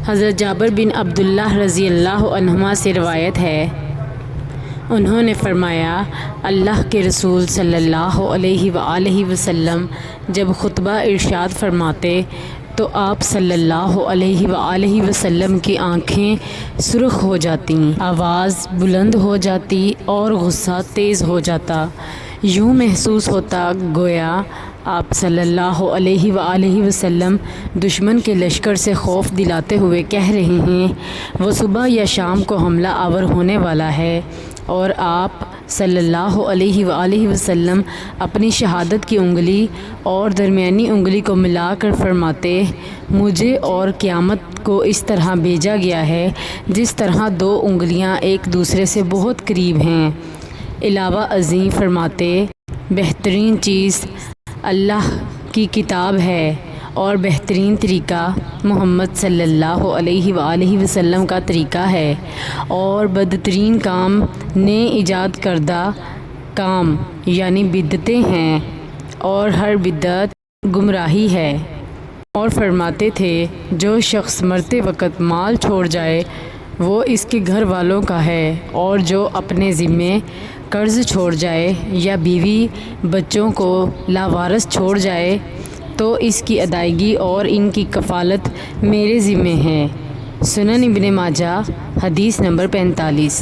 حضرت جابر بن عبداللہ رضی اللہ عنہما سے روایت ہے، انہوں نے فرمایا، اللہ کے رسول صلی اللہ علیہ وآلہ وسلم جب خطبہ ارشاد فرماتے تو آپ صلی اللہ علیہ وآلہ وسلم کی آنکھیں سرخ ہو جاتیں، آواز بلند ہو جاتی اور غصہ تیز ہو جاتا۔ یوں محسوس ہوتا گویا آپ صلی اللہ علیہ وآلہ وسلم دشمن کے لشکر سے خوف دلاتے ہوئے کہہ رہے ہیں، وہ صبح یا شام کو حملہ آور ہونے والا ہے، اور آپ صلی اللہ علیہ وآلہ وسلم اپنی شہادت کی انگلی اور درمیانی انگلی کو ملا کر فرماتے، مجھے اور قیامت کو اس طرح بھیجا گیا ہے جس طرح دو انگلیاں ایک دوسرے سے بہت قریب ہیں۔ علاوہ ازیں فرماتے، بہترین چیز اللہ کی کتاب ہے اور بہترین طریقہ محمد صلی اللہ علیہ وآلہ وسلم کا طریقہ ہے، اور بدترین کام نئے ایجاد کردہ کام یعنی بدعتیں ہیں، اور ہر بدعت گمراہی ہے۔ اور فرماتے تھے، جو شخص مرتے وقت مال چھوڑ جائے وہ اس کے گھر والوں کا ہے، اور جو اپنے ذمے قرض چھوڑ جائے یا بیوی بچوں کو لاوارث چھوڑ جائے تو اس کی ادائیگی اور ان کی کفالت میرے ذمے ہے۔ سنن ابن ماجہ حدیث نمبر 45۔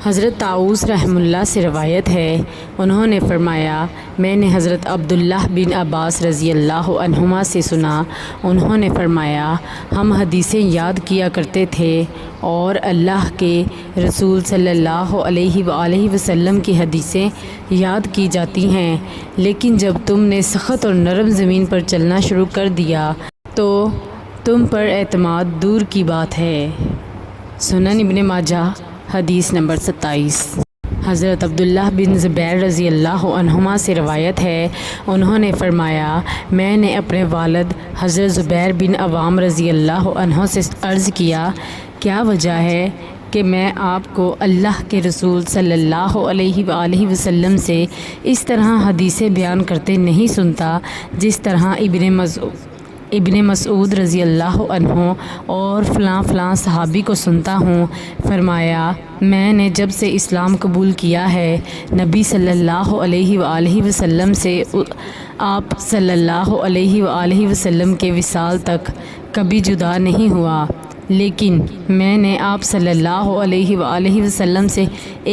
حضرت طاؤس رحمہ اللہ سے روایت ہے، انہوں نے فرمایا، میں نے حضرت عبداللہ بن عباس رضی اللہ عنہما سے سنا، انہوں نے فرمایا، ہم حدیثیں یاد کیا کرتے تھے اور اللہ کے رسول صلی اللہ علیہ وآلہ وسلم کی حدیثیں یاد کی جاتی ہیں، لیکن جب تم نے سخت اور نرم زمین پر چلنا شروع کر دیا تو تم پر اعتماد دور کی بات ہے۔ سنن ابن ماجہ حدیث نمبر 27۔ حضرت عبداللہ بن زبیر رضی اللہ عنہما سے روایت ہے، انہوں نے فرمایا، میں نے اپنے والد حضرت زبیر بن عوام رضی اللہ عنہ سے عرض کیا، کیا وجہ ہے کہ میں آپ کو اللہ کے رسول صلی اللہ علیہ وآلہ وسلم سے اس طرح حدیثیں بیان کرتے نہیں سنتا جس طرح ابن مسعود رضی اللہ عنہ اور فلاں فلاں صحابی کو سنتا ہوں؟ فرمایا، میں نے جب سے اسلام قبول کیا ہے نبی صلی اللہ علیہ وآلہ وسلم سے آپ صلی اللہ علیہ وآلہ وسلم کے وصال تک کبھی جدا نہیں ہوا، لیکن میں نے آپ صلی اللہ علیہ وآلہ وسلم سے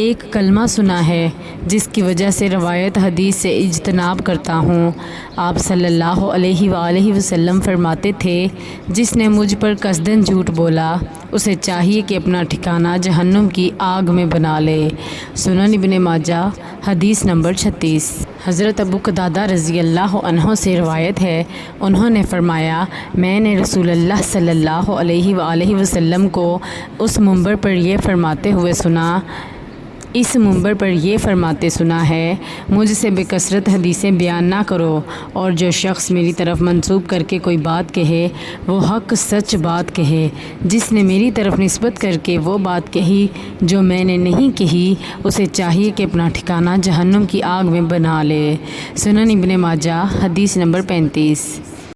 ایک کلمہ سنا ہے جس کی وجہ سے روایت حدیث سے اجتناب کرتا ہوں۔ آپ صلی اللہ علیہ وآلہ وسلم فرماتے تھے، جس نے مجھ پر قصداً جھوٹ بولا اسے چاہیے کہ اپنا ٹھکانہ جہنم کی آگ میں بنا لے۔ سنن ابن ماجہ حدیث نمبر 36۔ حضرت ابو قتادہ رضی اللہ عنہ سے روایت ہے، انہوں نے فرمایا، میں نے رسول اللہ صلی اللہ علیہ وآلہ وسلم کو اس منبر پر یہ فرماتے سنا ہے، مجھ سے بے کثرت حدیثیں بیان نہ کرو، اور جو شخص میری طرف منسوب کر کے کوئی بات کہے وہ حق سچ بات کہے، جس نے میری طرف نسبت کر کے وہ بات کہی جو میں نے نہیں کہی اسے چاہیے کہ اپنا ٹھکانہ جہنم کی آگ میں بنا لے۔ سنن ابن ماجہ حدیث نمبر 35۔